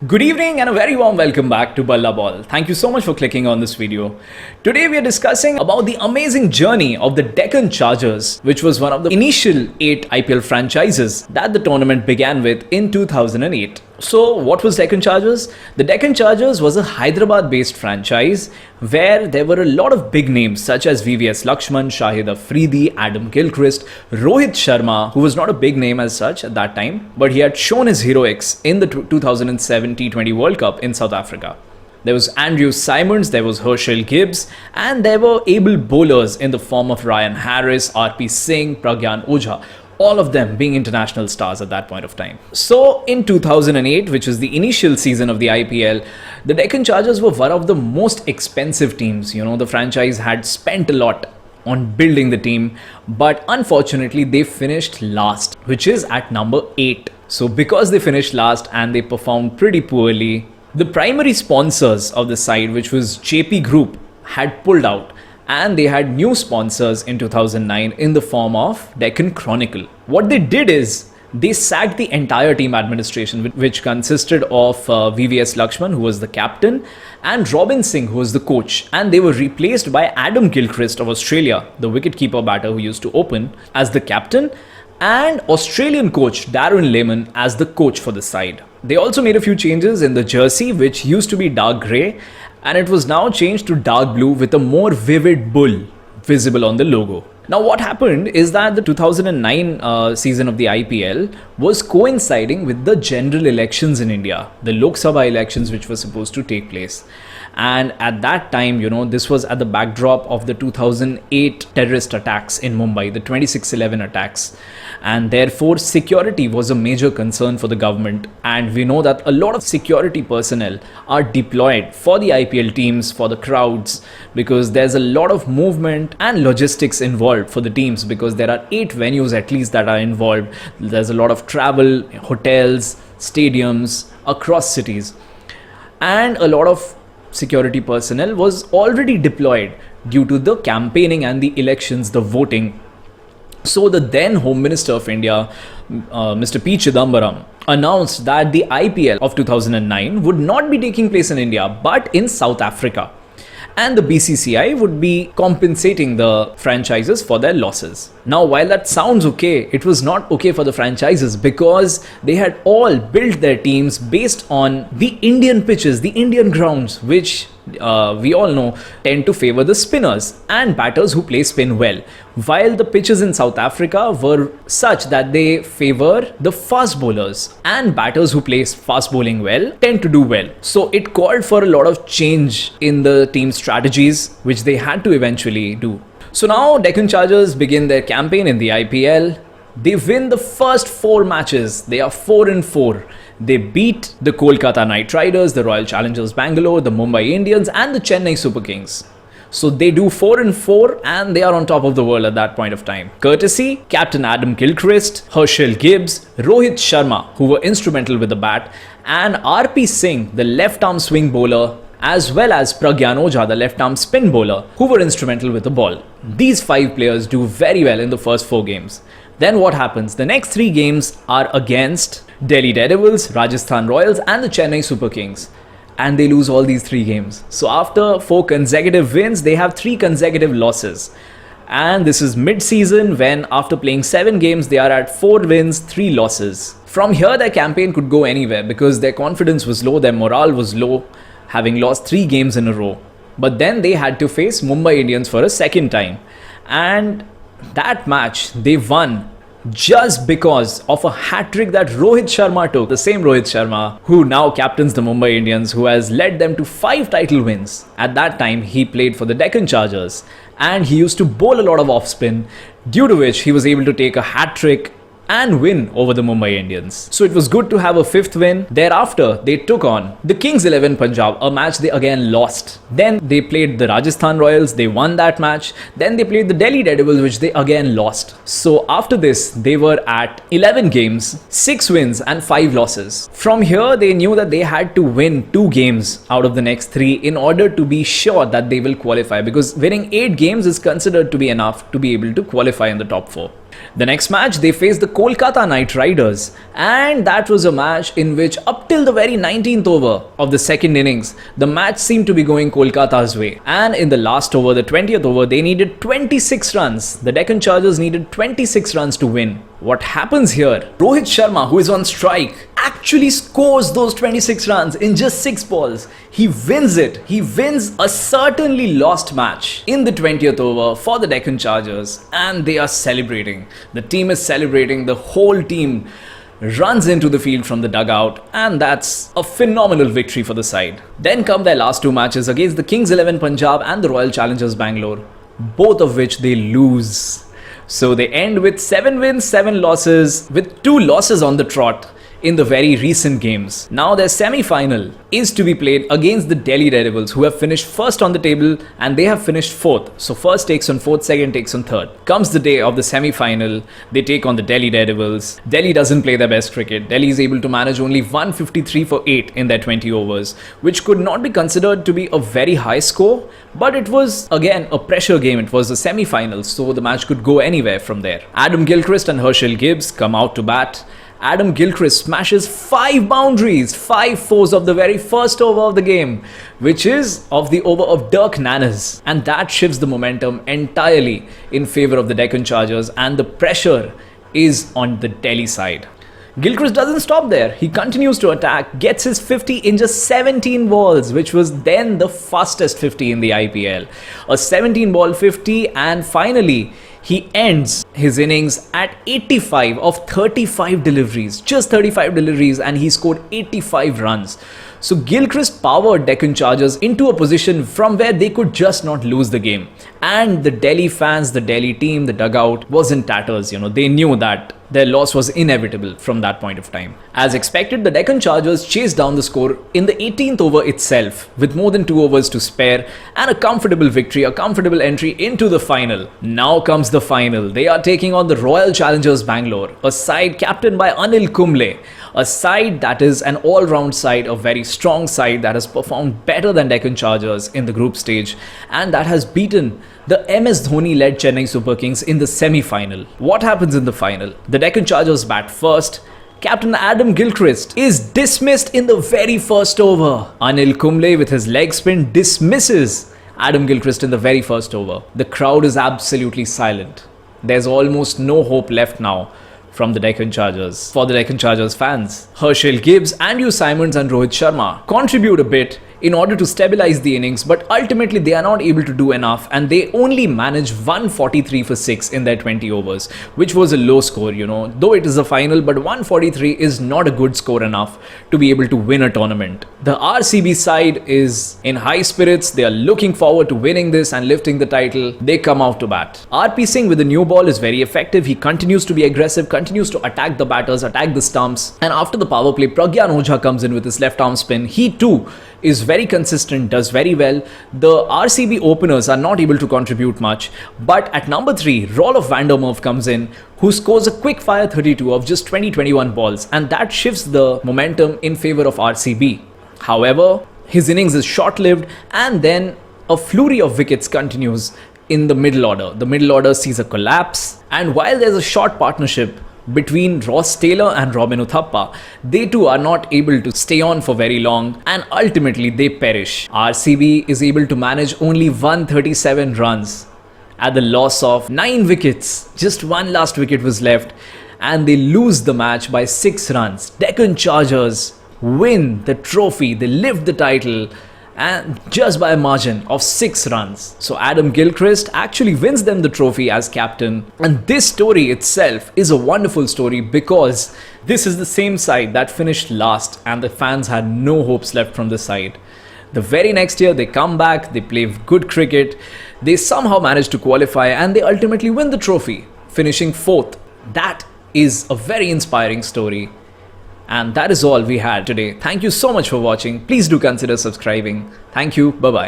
Good evening and a very warm welcome back to Balla Ball. Thank you so much for clicking on this video. Today we are discussing about the amazing journey of the Deccan Chargers, which was one of the initial 8 IPL franchises that the tournament began with in 2008. So what was Deccan Chargers? The Deccan Chargers was a Hyderabad-based franchise where there were a lot of big names such as VVS Lakshman, Shahid Afridi, Adam Gilchrist, Rohit Sharma, who was not a big name as such at that time, but he had shown his heroics in the 2007 T20 World Cup in South Africa. There was Andrew Simons, there was Herschel Gibbs, and there were able bowlers in the form of Ryan Harris, RP Singh, Pragyan Ojha, all of them being international stars at that point of time. So in 2008, which was the initial season of the IPL, the Deccan Chargers were one of the most expensive teams. The franchise had spent a lot on building the team, but unfortunately they finished last, which is at number 8. So because they finished last and they performed pretty poorly, the primary sponsors of the side, which was JP Group, had pulled out, and they had new sponsors in 2009 in the form of Deccan Chronicle. What they did is they sacked the entire team administration, which consisted of VVS Lakshman, who was the captain, and Robin Singh, who was the coach, and they were replaced by Adam Gilchrist of Australia, the wicketkeeper batter who used to open, as the captain, and Australian coach Darren Lehmann as the coach for the side. They also made a few changes in the jersey, which used to be dark grey, and it was now changed to dark blue with a more vivid bull visible on the logo. Now what happened is that the 2009 season of the IPL was coinciding with the general elections in India, the Lok Sabha elections which were supposed to take place. And at that time, this was at the backdrop of the 2008 terrorist attacks in Mumbai, the 26/11 attacks. And therefore, security was a major concern for the government. And we know that a lot of security personnel are deployed for the IPL teams, for the crowds, because there's a lot of movement and logistics involved for the teams, because there are 8 venues at least that are involved. There's a lot of travel, hotels, stadiums across cities. And a lot of security personnel was already deployed due to the campaigning and the elections, the voting. So the then Home Minister of India, Mr. P. Chidambaram, announced that the IPL of 2009 would not be taking place in India but in South Africa. And the BCCI would be compensating the franchises for their losses. Now, while that sounds okay, it was not okay for the franchises, because they had all built their teams based on the Indian pitches, the Indian grounds, which we all know tend to favor the spinners and batters who play spin well, while the pitches in South Africa were such that they favor the fast bowlers, and batters who play fast bowling well tend to do well. So it called for a lot of change in the team strategies, which they had to eventually do. So now Deccan Chargers begin their campaign in the IPL. They win the first 4 matches. They are 4-4. They beat the Kolkata Knight Riders, the Royal Challengers Bangalore, the Mumbai Indians, and the Chennai Super Kings. So they do 4-4, and they are on top of the world at that point of time. Courtesy Captain Adam Gilchrist, Herschel Gibbs, Rohit Sharma, who were instrumental with the bat, and RP Singh, the left-arm swing bowler, as well as Pragyan Ojha, the left-arm spin bowler, who were instrumental with the ball. These 5 players do very well in the first 4 games. Then what happens? The next 3 games are against Delhi Daredevils, Rajasthan Royals, and the Chennai Super Kings. And they lose all these 3 games. So after 4 consecutive wins, they have 3 consecutive losses. And this is mid-season, when after playing 7 games, they are at 4 wins, 3 losses. From here, their campaign could go anywhere, because their confidence was low, their morale was low, having lost 3 games in a row. But then they had to face Mumbai Indians for a second time. And that match they won just because of a hat-trick that Rohit Sharma took. The same Rohit Sharma who now captains the Mumbai Indians, who has led them to 5 title wins. At that time, he played for the Deccan Chargers, and he used to bowl a lot of off-spin, due to which he was able to take a hat-trick and win over the Mumbai Indians. So it was good to have a 5th win. Thereafter, they took on the Kings 11 Punjab, a match they again lost. Then they played the Rajasthan Royals, they won that match. Then they played the Delhi Daredevils, which they again lost. So after this, they were at 11 games, 6 wins and 5 losses. From here, they knew that they had to win 2 games out of the next 3 in order to be sure that they will qualify, because winning 8 games is considered to be enough to be able to qualify in the top 4. The next match, they faced the Kolkata Knight Riders, and that was a match in which up till the very 19th over of the second innings, the match seemed to be going Kolkata's way. And in the last over, the 20th over, they needed 26 runs. The Deccan Chargers needed 26 runs to win. What happens here? Rohit Sharma, who is on strike, actually scores those 26 runs in just 6 balls. He wins it. He wins a certainly lost match in the 20th over for the Deccan Chargers, and they are celebrating. The team is celebrating. The whole team runs into the field from the dugout, and that's a phenomenal victory for the side. Then come their last 2 matches against the Kings 11 Punjab and the Royal Challengers Bangalore, both of which they lose. So they end with 7 wins, 7 losses, with 2 losses on the trot in the very recent games. Now their semi-final is to be played against the Delhi Daredevils, who have finished first on the table and they have finished 4th. So first takes on 4th, second takes on 3rd. Comes the day of the semi-final, they take on the Delhi Daredevils. Delhi doesn't play their best cricket. Delhi is able to manage only 153 for 8 in their 20 overs, which could not be considered to be a very high score, but it was again a pressure game. It was the semi-finals, so the match could go anywhere from there. Adam Gilchrist and Herschel Gibbs come out to bat. Adam Gilchrist smashes 5 boundaries, 5 fours of the very first over of the game, which is of the over of Dirk Nannes. And that shifts the momentum entirely in favor of the Deccan Chargers, and the pressure is on the Delhi side. Gilchrist doesn't stop there. He continues to attack, gets his 50 in just 17 balls, which was then the fastest 50 in the IPL. A 17 ball 50, and finally he ends his innings at 85 of 35 deliveries, just 35 deliveries, and he scored 85 runs. So Gilchrist powered Deccan Chargers into a position from where they could just not lose the game. And the Delhi fans, the Delhi team, the dugout was in tatters. They knew that their loss was inevitable from that point of time. As expected, the Deccan Chargers chased down the score in the 18th over itself with more than 2 overs to spare, and a comfortable victory, a comfortable entry into the final. Now comes the final. They are taking on the Royal Challengers Bangalore, a side captained by Anil Kumble, a side that is an all-round side, a very strong side that has performed better than Deccan Chargers in the group stage, and that has beaten the MS Dhoni-led Chennai Super Kings in the semi-final. What happens in the final? The Deccan Chargers bat first. Captain Adam Gilchrist is dismissed in the very first over. Anil Kumble, with his leg spin, dismisses Adam Gilchrist in the very first over. The crowd is absolutely silent. There's almost no hope left now from the Deccan Chargers. For the Deccan Chargers fans, Herschel Gibbs, Andrew Simons and Rohit Sharma contribute a bit in order to stabilize the innings, but ultimately they are not able to do enough, and they only manage 143 for 6 in their 20 overs, which was a low score, though it is a final, but 143 is not a good score enough to be able to win a tournament. The RCB side is in high spirits. They are looking forward to winning this and lifting the title. They come out to bat. RP Singh with the new ball is very effective. He continues to be aggressive, continues to attack the batters, attack the stumps, and after the power play, Pragyan Ojha comes in with his left arm spin. He too is very consistent, does very well. The RCB openers are not able to contribute much, but at number 3, Rolf van der Merwe comes in, who scores a quick fire 32 of just 20-21 balls, and that shifts the momentum in favor of RCB. However, his innings is short-lived, and then a flurry of wickets continues in the middle order. The middle order sees a collapse, and while there's a short partnership between Ross Taylor and Robin Uthappa, they too are not able to stay on for very long, and ultimately they perish. RCB is able to manage only 137 runs at the loss of 9 wickets. Just one last wicket was left, and they lose the match by 6 runs. Deccan Chargers win the trophy, they lift the title, and just by a margin of 6 runs. So Adam Gilchrist actually wins them the trophy as captain. And this story itself is a wonderful story, because this is the same side that finished last, and the fans had no hopes left from the side. The very next year they come back, they play good cricket, they somehow manage to qualify, and they ultimately win the trophy, finishing 4th. That is a very inspiring story. And that is all we had today. Thank you so much for watching. Please do consider subscribing. Thank you. Bye-bye.